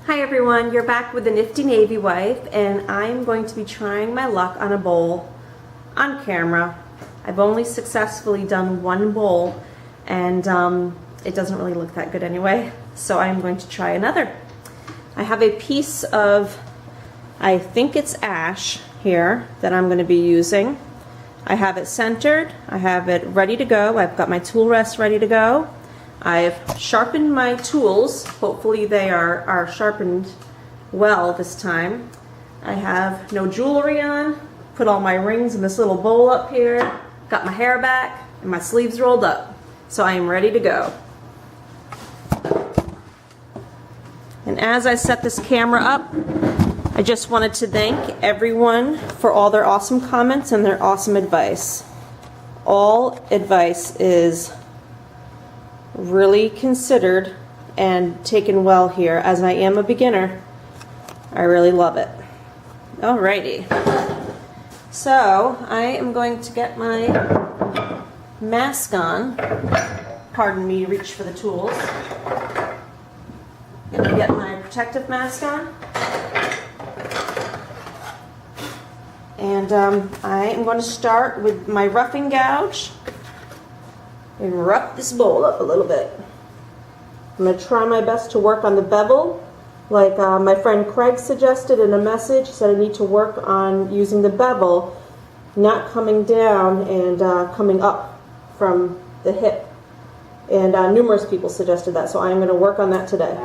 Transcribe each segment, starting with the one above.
Hi everyone, you're back with the Nifty Navy Wife, and I'm going to be trying my luck on a bowl on camera. I've only successfully done one bowl, and it doesn't really look that good anyway, so I'm going to try another. I have a piece of, I think it's ash here, that I'm going to be using. I have it centered, I have it ready to go, I've got my tool rest ready to go. I've sharpened my tools. Hopefully they are sharpened well this time. I have no jewelry on. Put all my rings in this little bowl up here. Got my hair back and my sleeves rolled up. So I am ready to go. And as I set this camera up, I just wanted to thank everyone for all their awesome comments and their awesome advice. All advice is really considered and taken well here. As I am a beginner, I really love it. Alrighty, so I am going to get my mask on. Pardon me, reach for the tools. Gonna get my protective mask on, and I am going to start with my roughing gouge and rough this bowl up a little bit. I'm going to try my best to work on the bevel, like my friend Craig suggested in a message. He said I need to work on using the bevel, not coming down and coming up from the hip. And numerous people suggested that, so I'm going to work on that today.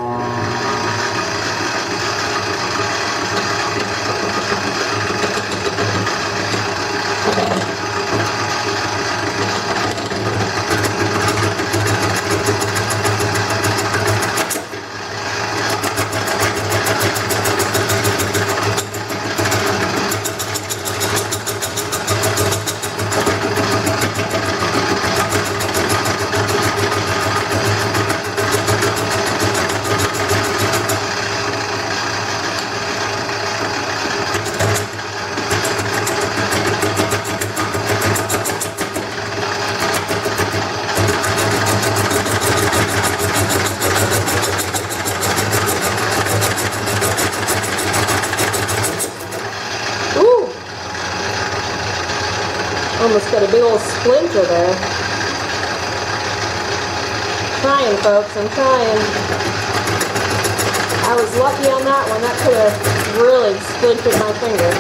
Almost got a big old splinter there. Trying, folks, I'm trying. I was lucky on that one. That could have really splintered my finger.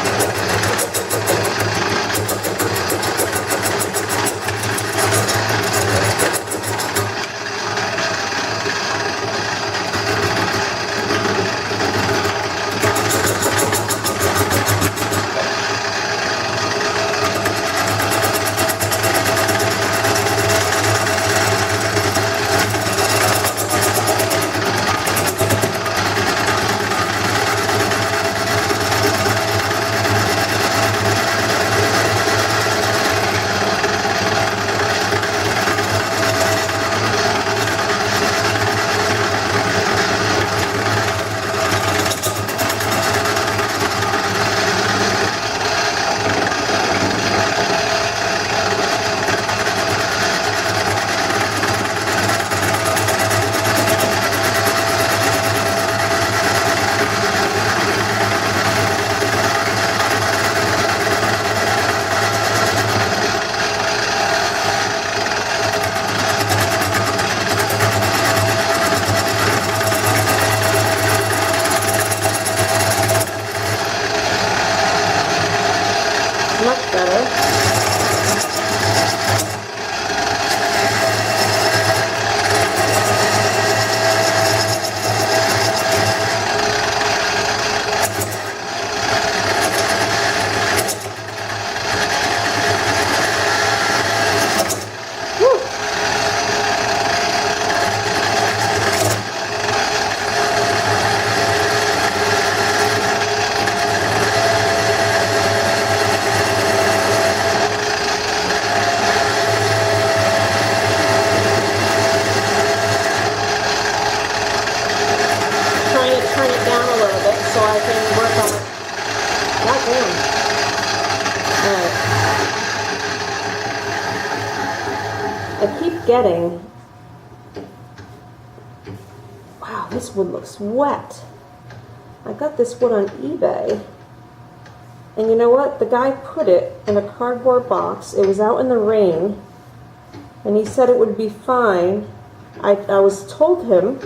Much better. I keep getting, wow, this wood looks wet. I got this wood on eBay. And you know what? The guy put it in a cardboard box. It was out in the rain. And he said it would be fine. I was told him,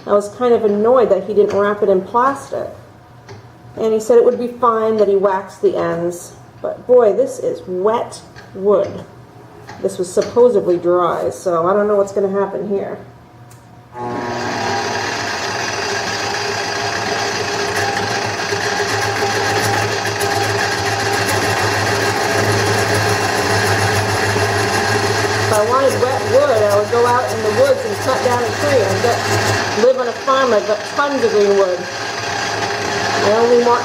I was kind of annoyed that he didn't wrap it in plastic. And he said it would be fine, that he waxed the ends. But boy, this is wet wood. This was supposedly dry, so I don't know what's going to happen here. If I wanted wet wood, I would go out in the woods and cut down a tree. Live on a farm. I've got tons of green wood. I only want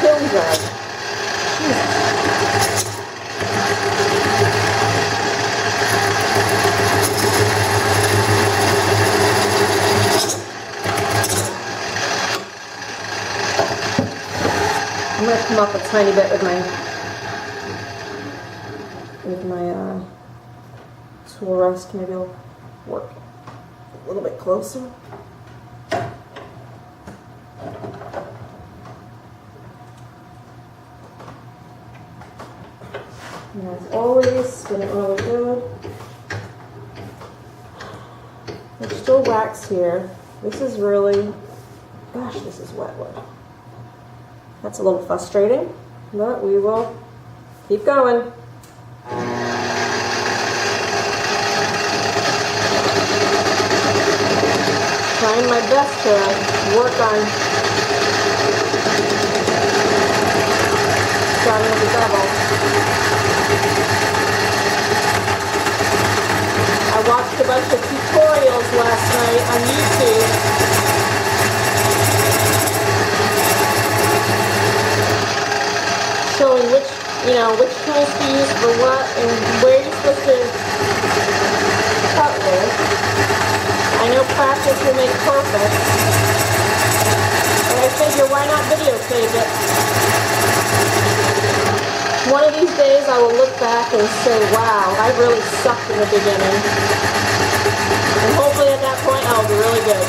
kiln dried. I'm going to come up a tiny bit with my tool rest. Maybe I'll work a little bit closer. And as always, spin it really good. There's still wax here. This is really, gosh, this is wet wood. That's a little frustrating, but we will keep going. Trying my best to work on starting with the bevel. I watched a bunch of tutorials last night on YouTube. Showing which tools to use for what and where you're supposed to cut with. I know practice will make perfect, but I figure why not videotape it? One of these days I will look back and say, wow, I really sucked in the beginning. And hopefully at that point I'll be really good.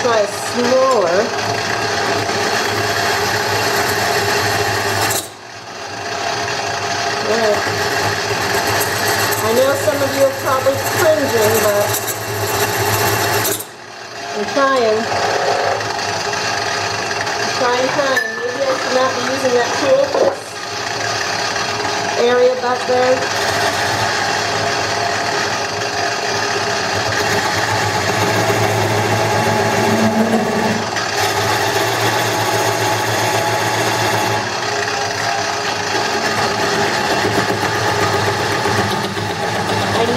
Try a smaller. Right. I know some of you are probably cringing, but I'm trying. Maybe I should not be using that tool for this area back there.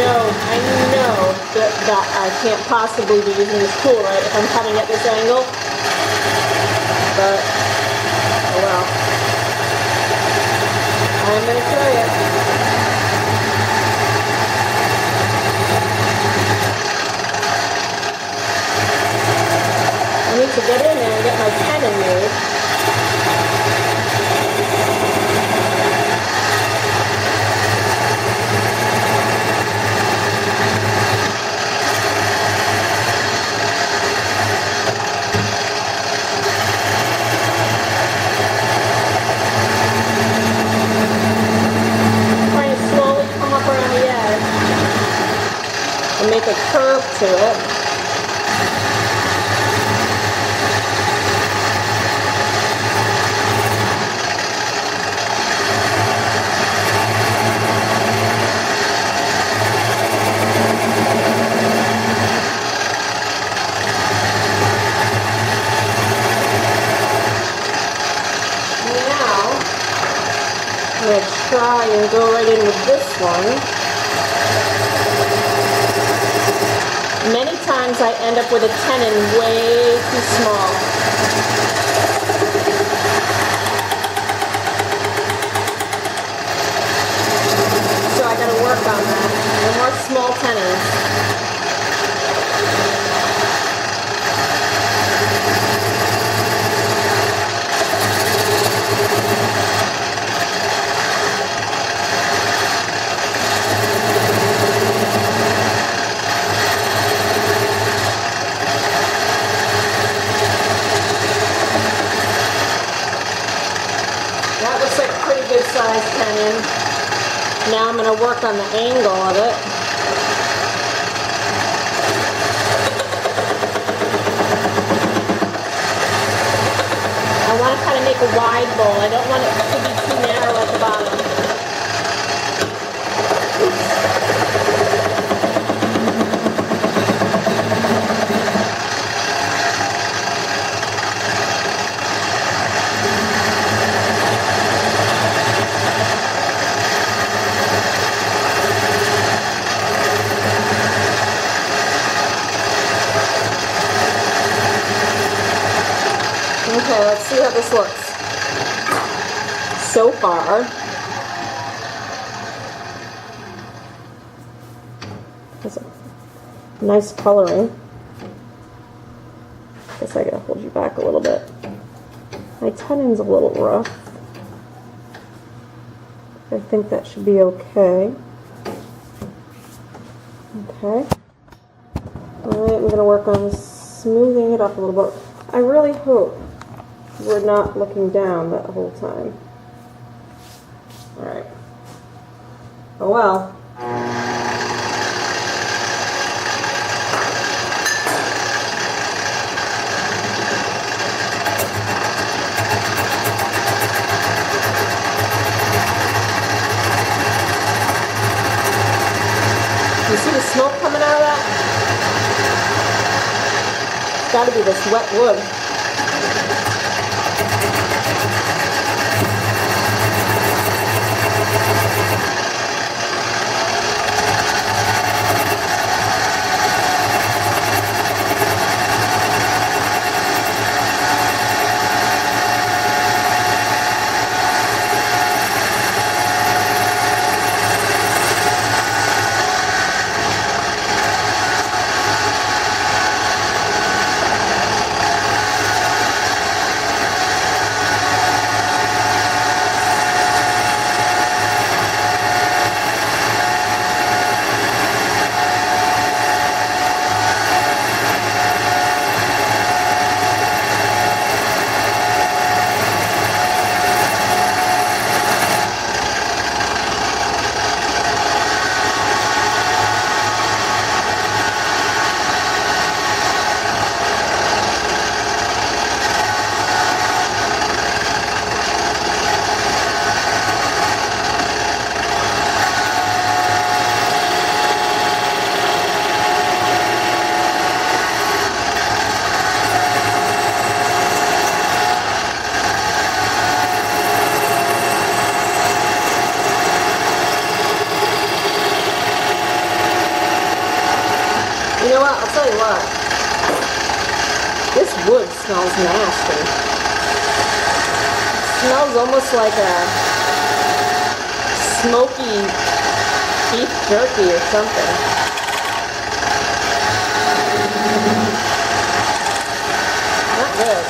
I know that I can't possibly be using this tool, right, if I'm cutting at this angle. But, oh well. I'm going to try it. I need to get in there and get my tenon made. Make a curve to it. Now, I'm going to try and go right in with this one. Many times I end up with a tenon way too small. So I gotta work on that. No more small tenons. want to work on the angle of it. I want to kind of make a wide bowl. I don't want it to be too narrow at the bottom. Okay, let's see how this looks so far. That's a nice coloring. Guess I gotta hold you back a little bit. My tenon's a little rough. I think that should be okay. Okay. Alright, I'm gonna work on smoothing it up a little bit. I really hope we're not looking down that whole time. Alright. Oh well. You see the smoke coming out of that? It's got to be this wet wood. You know what? I'll tell you what. This wood smells nasty. It smells almost like a smoky beef jerky or something. Not good.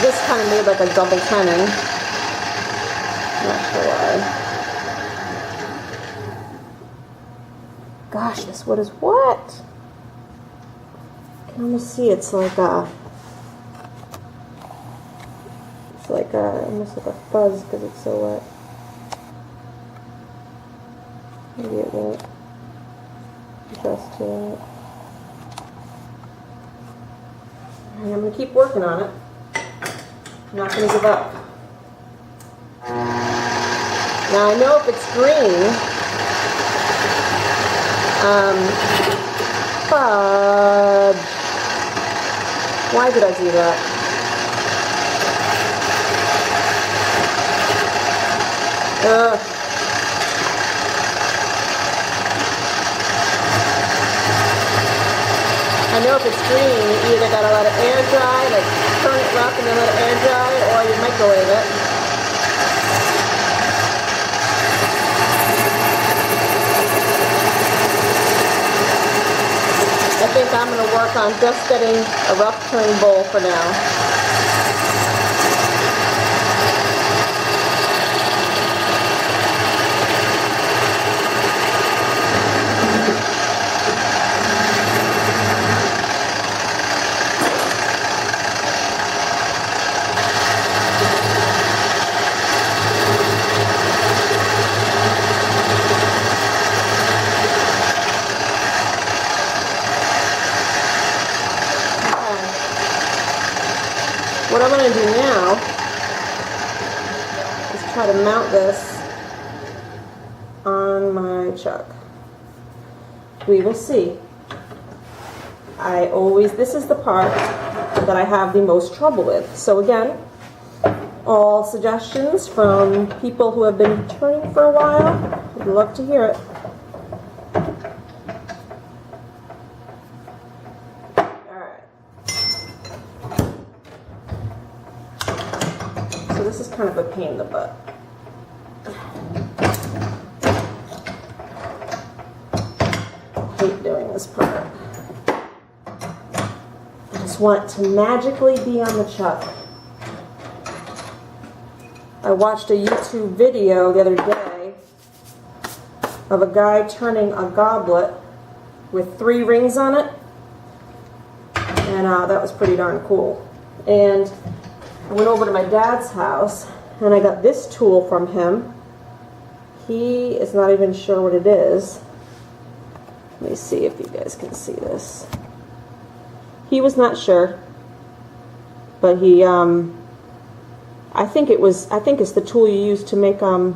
This kind of made like a double tenon. Not sure why. Gosh, this wood is what? I can almost see it's like a, almost like a fuzz because it's so wet. Maybe it won't adjust to that. And I'm going to keep working on it. I'm not going to give up. Now I know if it's green, but why did I do that? I know if it's green, you either gotta let it air dry, like turn it rough and then let it air dry, or you microwave it. like I'm going to work on just getting a rough turning bowl for now. What I'm going to do now is try to mount this on my chuck. We will see. This is the part that I have the most trouble with. So again, all suggestions from people who have been turning for a while. I'd love to hear it. So this is kind of a pain in the butt. I hate doing this part. I just want it to magically be on the chuck. I watched a YouTube video the other day of a guy turning a goblet with 3 rings on it, and that was pretty darn cool. And I went over to my dad's house and I got this tool from him. He is not even sure what it is. Let me see if you guys can see this. He was not sure, but he, I think it's the tool you use to make the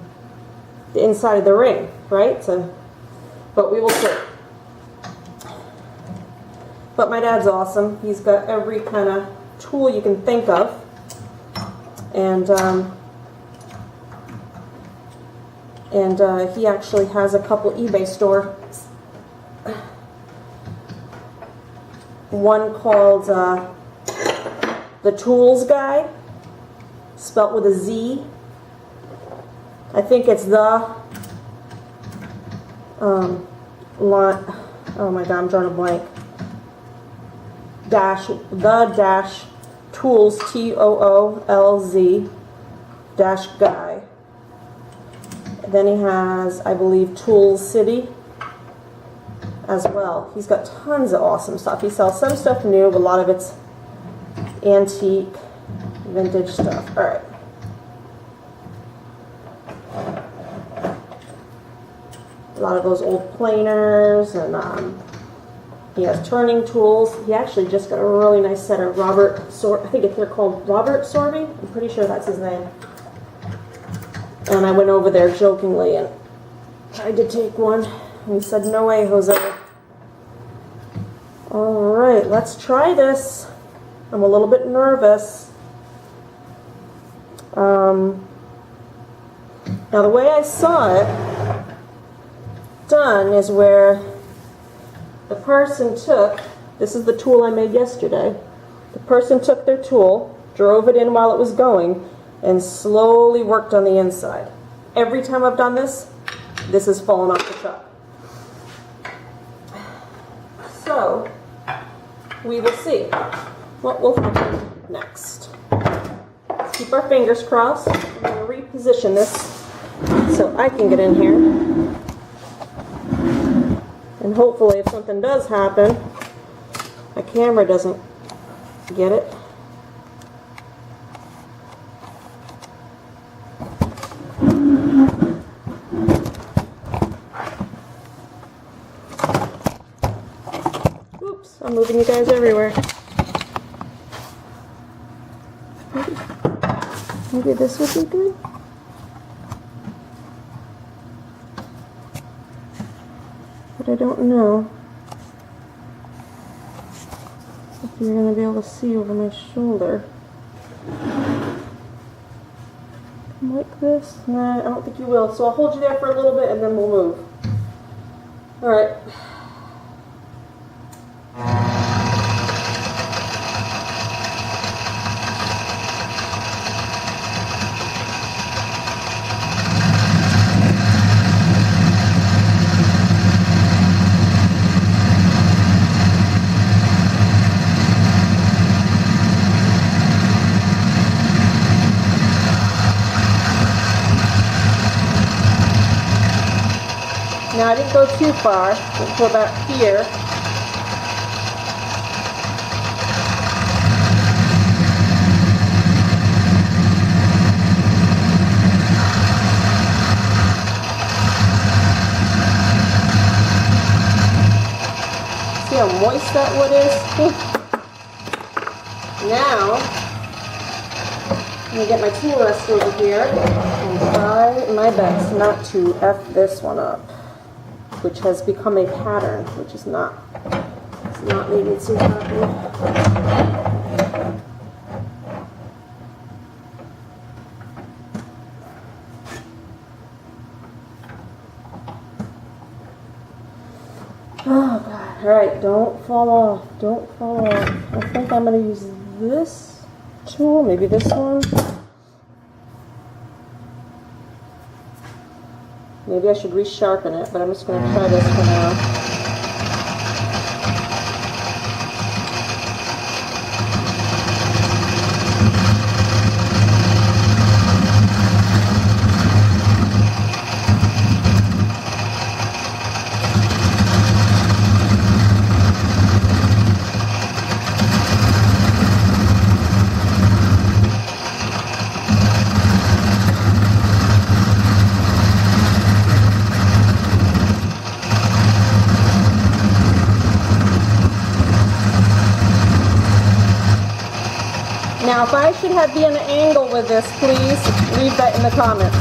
inside of the ring, right? So, but we will see. But my dad's awesome. He's got every kind of tool you can think of. And he actually has a couple eBay stores. One called The Tools Guy, spelt with a Z. I think it's the oh my god, I'm drawing a blank. The Tools, TOOLZ -guy. Then he has, I believe, Tools City as well. He's got tons of awesome stuff. He sells some stuff new, but a lot of it's antique, vintage stuff. All right. A lot of those old planers, and he has turning tools. He actually just got a really nice set of I think they're called Robert Sorby. I'm pretty sure that's his name. And I went over there jokingly and tried to take one. And he said, "No way, Jose." All right, let's try this. I'm a little bit nervous. Now the way I saw it done is where the person took, this is the tool I made yesterday, the person took their tool, drove it in while it was going, and slowly worked on the inside. Every time I've done this, this has fallen off the chuck. So, we will see what will happen next. Let's keep our fingers crossed. I'm going to reposition this so I can get in here. And hopefully if something does happen, my camera doesn't get it. Oops, I'm moving you guys everywhere. Maybe this would be good. But I don't know if you're going to be able to see over my shoulder. Like this? Nah, I don't think you will. So I'll hold you there for a little bit and then we'll move. Alright. Now I didn't go too far, went to about here. See how moist that wood is? Now, I'm going to get my tool rest over here and try my best not to F this one up, which has become a pattern, which is not making me too happy. Oh God, alright, don't fall off, don't fall off. I think I'm going to use this tool, maybe this one. Maybe I should resharpen it, but I'm just going to try this for now. Now, if I should be an angle with this, please leave that in the comments.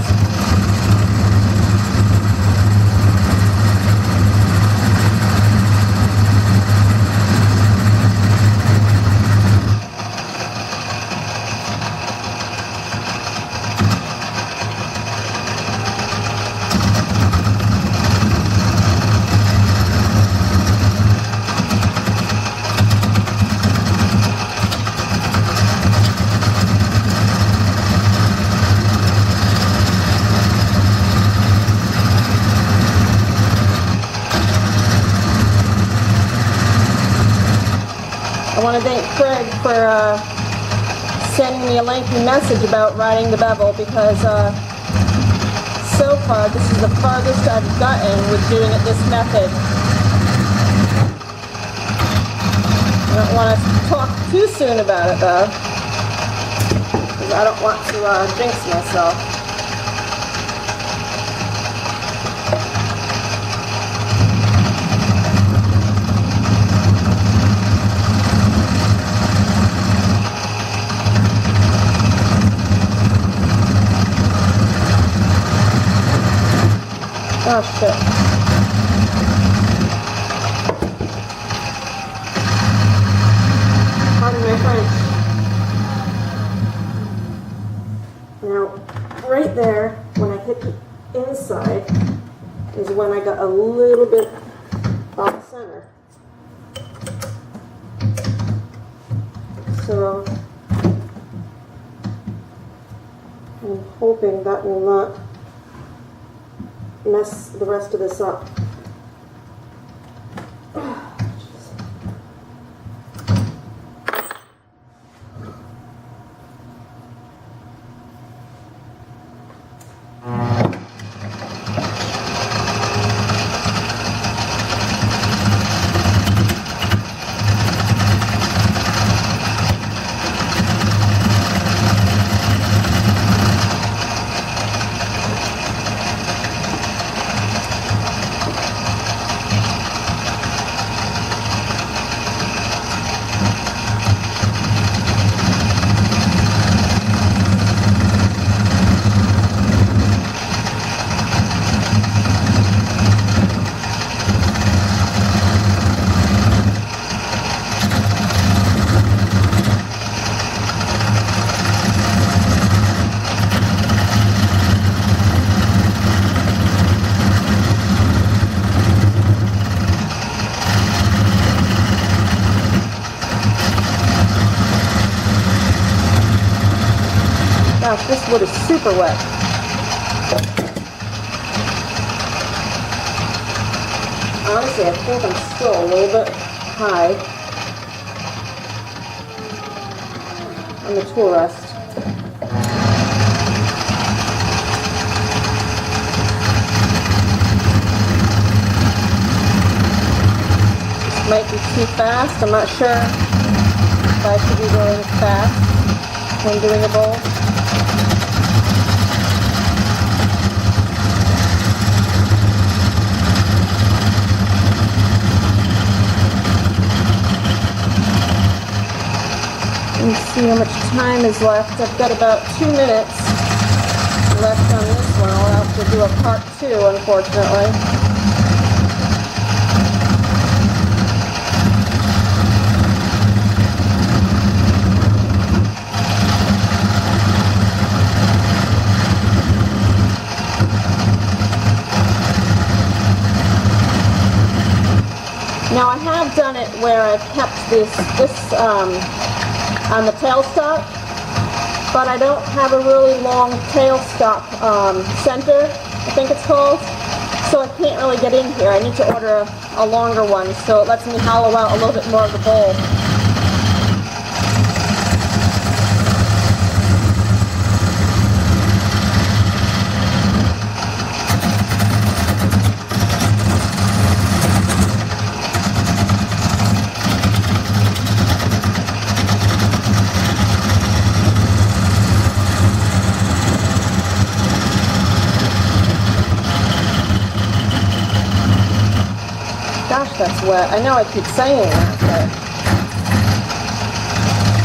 I want to thank Craig for sending me a lengthy message about riding the bevel, because so far this is the farthest I've gotten with doing it this method. I don't want to talk too soon about it though, because I don't want to jinx myself. Oh shit. Pardon my French. Now, right there, when I hit the inside, is when I got a little bit off center. So, I'm hoping that will not mess the rest of this up. Gosh, this wood is super wet. Honestly, I think I'm still a little bit high on the tool rest. might be too fast. I'm not sure if I should be going fast when doing a bowl. Let me see how much time is left. I've got about 2 minutes left on this one. I'll have to do a part 2, unfortunately. Now I have done it where I've kept this on the tailstock, but I don't have a really long tailstock center, I think it's called, so I can't really get in here. I need to order a longer one, so it lets me hollow out a little bit more of the bowl. Gosh, that's wet. I know I keep saying that, but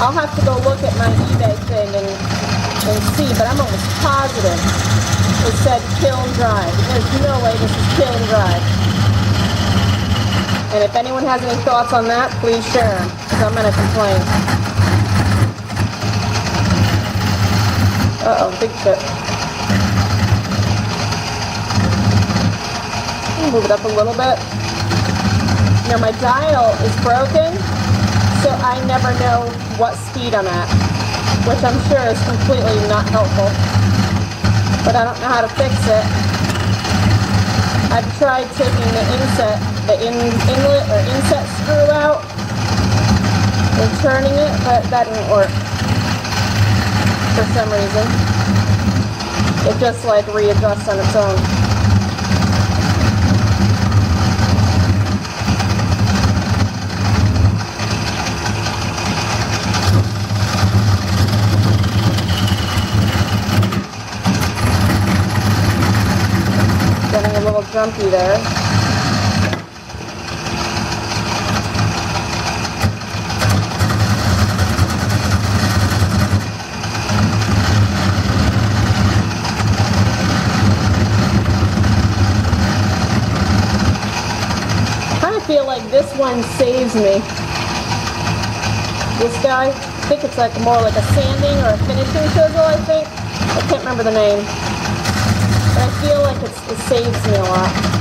I'll have to go look at my eBay thing and see, but I'm almost positive it said kiln dried. There's no way this is kiln dried. And if anyone has any thoughts on that, please share them, because I'm going to complain. Uh-oh, big chip. Move it up a little bit. You know, my dial is broken, so I never know what speed I'm at, which I'm sure is completely not helpful. But I don't know how to fix it. I've tried taking the inlet or inset screw out and turning it, but that didn't work for some reason. It just like readjusts on its own. Getting a little jumpy there. I kind of feel like this one saves me. This guy, I think it's like more like a sanding or a finishing chisel, I think. I can't remember the name. But I feel like it saves me a lot.